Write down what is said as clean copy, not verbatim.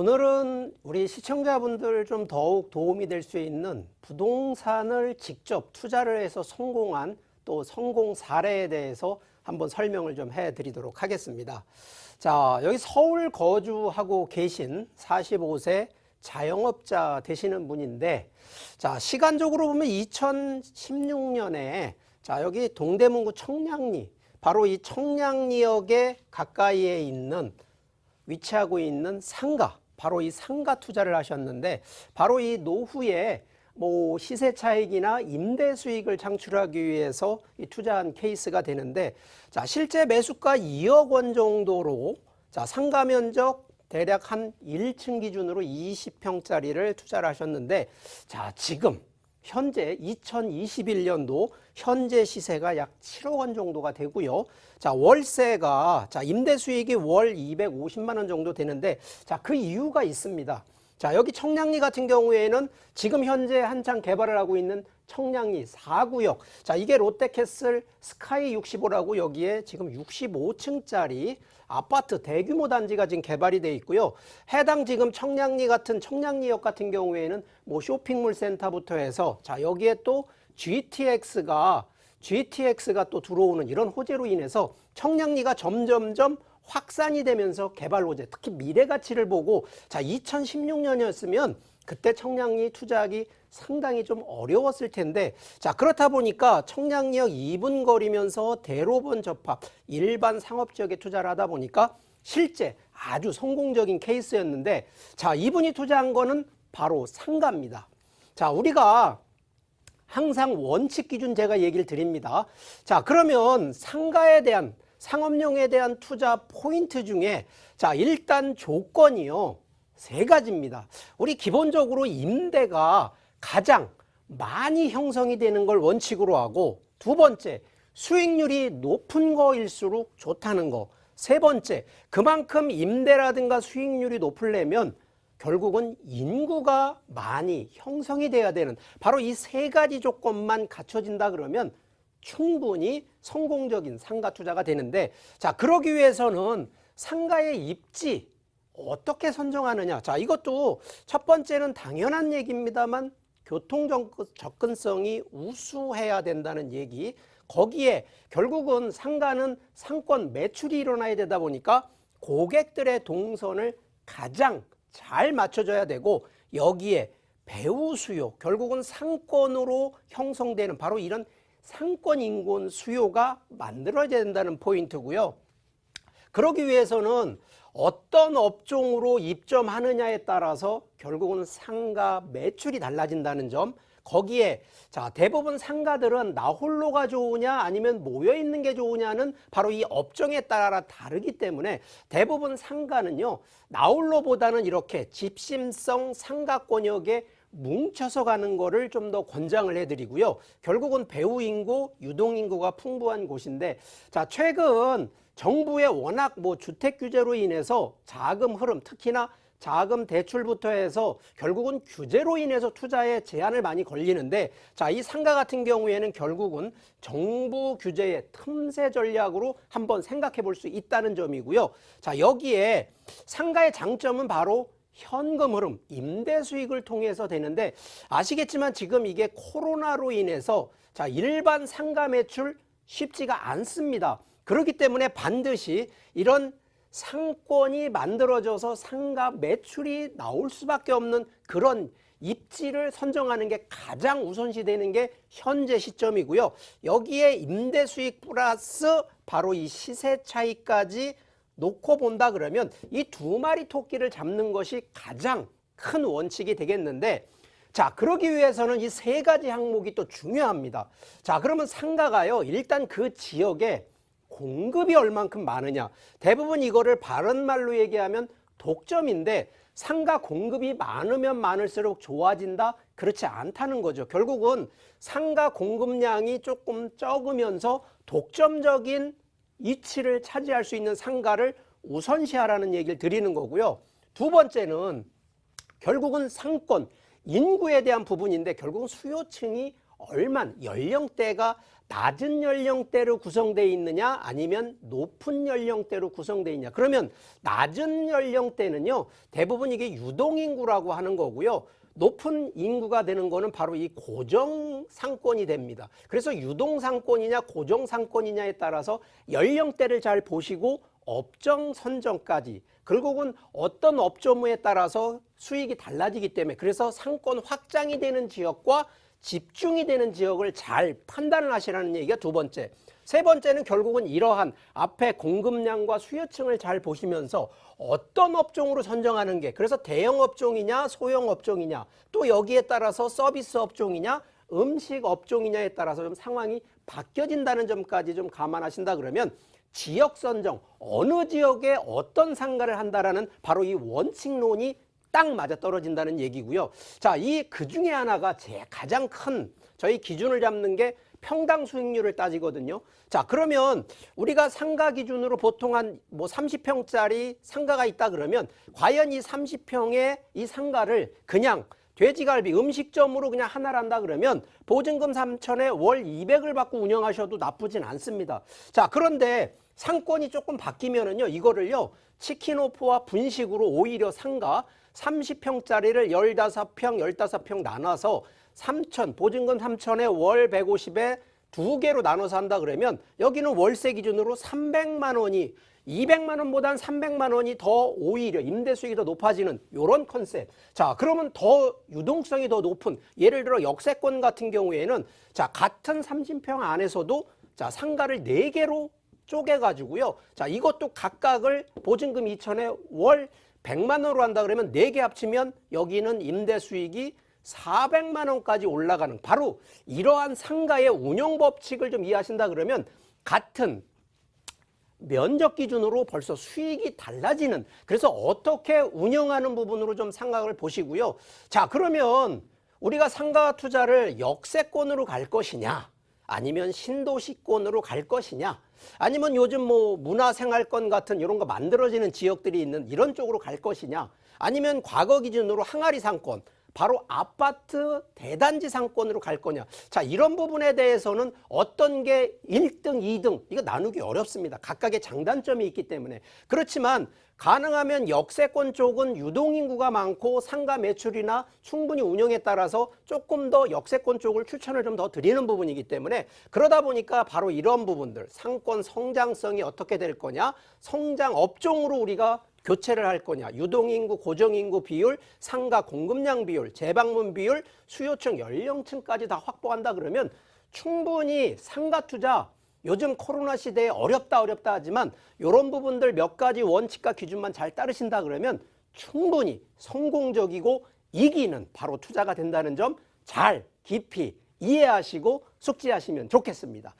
오늘은 우리 시청자분들 좀 더욱 도움이 될 수 있는 부동산을 직접 투자를 해서 성공한 또 성공 사례에 대해서 한번 설명을 좀 해드리도록 하겠습니다. 자, 여기 서울 거주하고 계신 45세 자영업자 되시는 분인데, 자, 시간적으로 보면 2016년에 자, 여기 동대문구 청량리, 바로 이 청량리역에 가까이에 있는 위치하고 있는 상가, 바로 이 상가 투자를 하셨는데, 바로 이 노후에 시세 차익이나 임대 수익을 창출하기 위해서 이 투자한 케이스가 되는데, 자, 실제 매수가 2억 원 정도로, 자, 상가 면적 대략 한 1층 기준으로 20평짜리를 투자를 하셨는데, 자, 지금 현재 2021년도 현재 시세가 약 7억 원 정도가 되고요. 자, 월세가, 자, 임대 수익이 월 250만 원 정도 되는데, 자, 그 이유가 있습니다. 자, 여기 청량리 같은 경우에는 지금 현재 한창 개발을 하고 있는 청량리 4구역. 자, 이게 롯데캐슬 스카이 65라고 여기에 지금 65층짜리 아파트 대규모 단지가 지금 개발이 돼 있고요. 해당 지금 청량리 같은 청량리역 같은 경우에는 쇼핑몰 센터부터 해서, 자, 여기에 또 GTX가 또 들어오는 이런 호재로 인해서 청량리가 점점점 확산이 되면서 개발 호재, 특히 미래 가치를 보고, 자, 2016년이었으면 그때 청량리 투자하기 상당히 좀 어려웠을 텐데, 자, 그렇다 보니까 청량리역 2분 거리면서 대로변 접합, 일반 상업 지역에 투자를 하다 보니까 실제 아주 성공적인 케이스였는데, 자, 이분이 투자한 거는 바로 상가입니다. 자, 우리가 항상 원칙 기준 제가 얘기를 드립니다. 자, 그러면 상가에 대한, 상업용에 대한 투자 포인트 중에, 자, 일단 조건이요, 3가지입니다. 우리 기본적으로 임대가 가장 많이 형성이 되는 걸 원칙으로 하고, 2번째, 수익률이 높은 거일수록 좋다는 거, 3번째, 그만큼 임대라든가 수익률이 높으려면 결국은 인구가 많이 형성이 돼야 되는, 바로 이 3가지 조건만 갖춰진다 그러면 충분히 성공적인 상가 투자가 되는데, 자, 그러기 위해서는 상가의 입지 어떻게 선정하느냐. 자, 이것도 첫 번째는 당연한 얘기입니다만 교통 접근성이 우수해야 된다는 얘기. 거기에 결국은 상가는 상권 매출이 일어나야 되다 보니까 고객들의 동선을 가장 잘 맞춰줘야 되고, 여기에 배우 수요, 결국은 상권으로 형성되는 바로 이런 상권 인근 수요가 만들어져야 된다는 포인트고요. 그러기 위해서는 어떤 업종으로 입점하느냐에 따라서 결국은 상가 매출이 달라진다는 점, 거기에, 자, 대부분 상가들은 나 홀로가 좋으냐 아니면 모여 있는 게 좋으냐는 바로 이 업종에 따라 다르기 때문에 대부분 상가는요, 나 홀로보다는 이렇게 집심성 상가권역에 뭉쳐서 가는 거를 좀 더 권장을 해드리고요. 결국은 배우 인구, 유동 인구가 풍부한 곳인데, 자, 최근 정부의 워낙 주택 규제로 인해서 자금 흐름, 특히나 자금 대출부터 해서 결국은 규제로 인해서 투자에 제한을 많이 걸리는데, 자, 이 상가 같은 경우에는 결국은 정부 규제의 틈새 전략으로 한번 생각해 볼 수 있다는 점이고요. 자, 여기에 상가의 장점은 바로 현금 흐름, 임대 수익을 통해서 되는데, 아시겠지만 지금 이게 코로나로 인해서, 자, 일반 상가 매출 쉽지가 않습니다. 그렇기 때문에 반드시 이런 상권이 만들어져서 상가 매출이 나올 수밖에 없는 그런 입지를 선정하는 게 가장 우선시 되는 게 현재 시점이고요. 여기에 임대 수익 플러스 바로 이 시세 차이까지 놓고 본다 그러면 이 2마리 토끼를 잡는 것이 가장 큰 원칙이 되겠는데, 자, 그러기 위해서는 이 3가지 항목이 또 중요합니다. 자, 그러면 상가가요, 일단 그 지역에 공급이 얼만큼 많으냐. 대부분 이거를 바른말로 얘기하면 독점인데, 상가 공급이 많으면 많을수록 좋아진다? 그렇지 않다는 거죠. 결국은 상가 공급량이 조금 적으면서 독점적인 위치를 차지할 수 있는 상가를 우선시하라는 얘기를 드리는 거고요. 2번째는 결국은 상권, 인구에 대한 부분인데, 결국은 수요층이 연령대가 낮은 연령대로 구성되어 있느냐 아니면 높은 연령대로 구성되어 있냐. 그러면 낮은 연령대는요 대부분 이게 유동인구라고 하는 거고요. 높은 인구가 되는 거는 바로 이 고정상권이 됩니다. 그래서 유동상권이냐 고정상권이냐에 따라서 연령대를 잘 보시고 업종 선정까지, 결국은 어떤 업종에 따라서 수익이 달라지기 때문에, 그래서 상권 확장이 되는 지역과 집중이 되는 지역을 잘 판단을 하시라는 얘기가 두 번째. 세 번째는 결국은 이러한 앞에 공급량과 수요층을 잘 보시면서 어떤 업종으로 선정하는 게, 그래서 대형 업종이냐 소형 업종이냐, 또 여기에 따라서 서비스 업종이냐 음식 업종이냐에 따라서 좀 상황이 바뀌어진다는 점까지 좀 감안하신다 그러면 지역 선정, 어느 지역에 어떤 상가를 한다라는 바로 이 원칙론이 딱 맞아 떨어진다는 얘기고요. 자, 그 중에 하나가 가장 큰 저희 기준을 잡는 게 평당 수익률을 따지거든요. 자, 그러면 우리가 상가 기준으로 보통 한 30평짜리 상가가 있다 그러면 과연 이 30평의 이 상가를 그냥 돼지갈비 음식점으로 그냥 하나를 한다 그러면 보증금 3천에 월 200을 받고 운영하셔도 나쁘진 않습니다. 자, 그런데 상권이 조금 바뀌면은요, 이거를요, 치킨오프와 분식으로 오히려 상가 30평짜리를 15평 나눠서 3천, 보증금 3천에 월 150에 두 개로 나눠서 한다 그러면 여기는 월세 기준으로 300만 원이 200만 원보단 300만 원이 더 오히려 임대 수익이 더 높아지는 이런 컨셉. 자, 그러면 더 유동성이 더 높은, 예를 들어 역세권 같은 경우에는 자, 같은 30평 안에서도 자, 상가를 4개로 쪼개 가지고요. 자, 이것도 각각을 보증금 2천에 월 100만 원으로 한다 그러면 4개 합치면 여기는 임대 수익이 400만 원까지 올라가는, 바로 이러한 상가의 운영 법칙을 좀 이해하신다 그러면 같은 면적 기준으로 벌써 수익이 달라지는, 그래서 어떻게 운영하는 부분으로 좀 생각을 보시고요. 자, 그러면 우리가 상가 투자를 역세권으로 갈 것이냐 아니면 신도시권으로 갈 것이냐, 아니면 요즘 문화생활권 같은 이런 거 만들어지는 지역들이 있는 이런 쪽으로 갈 것이냐, 아니면 과거 기준으로 항아리 상권, 바로 아파트 대단지 상권으로 갈 거냐. 자, 이런 부분에 대해서는 어떤 게 1등, 2등 이거 나누기 어렵습니다. 각각의 장단점이 있기 때문에. 그렇지만 가능하면 역세권 쪽은 유동인구가 많고 상가 매출이나 충분히 운영에 따라서 조금 더 역세권 쪽을 추천을 좀 더 드리는 부분이기 때문에, 그러다 보니까 바로 이런 부분들, 상권 성장성이 어떻게 될 거냐, 성장 업종으로 우리가 교체를 할 거냐, 유동인구, 고정인구 비율, 상가 공급량 비율, 재방문 비율, 수요층, 연령층까지 다 확보한다 그러면 충분히 상가 투자, 요즘 코로나 시대에 어렵다 하지만 이런 부분들 몇 가지 원칙과 기준만 잘 따르신다 그러면 충분히 성공적이고 이기는 바로 투자가 된다는 점 잘 깊이 이해하시고 숙지하시면 좋겠습니다.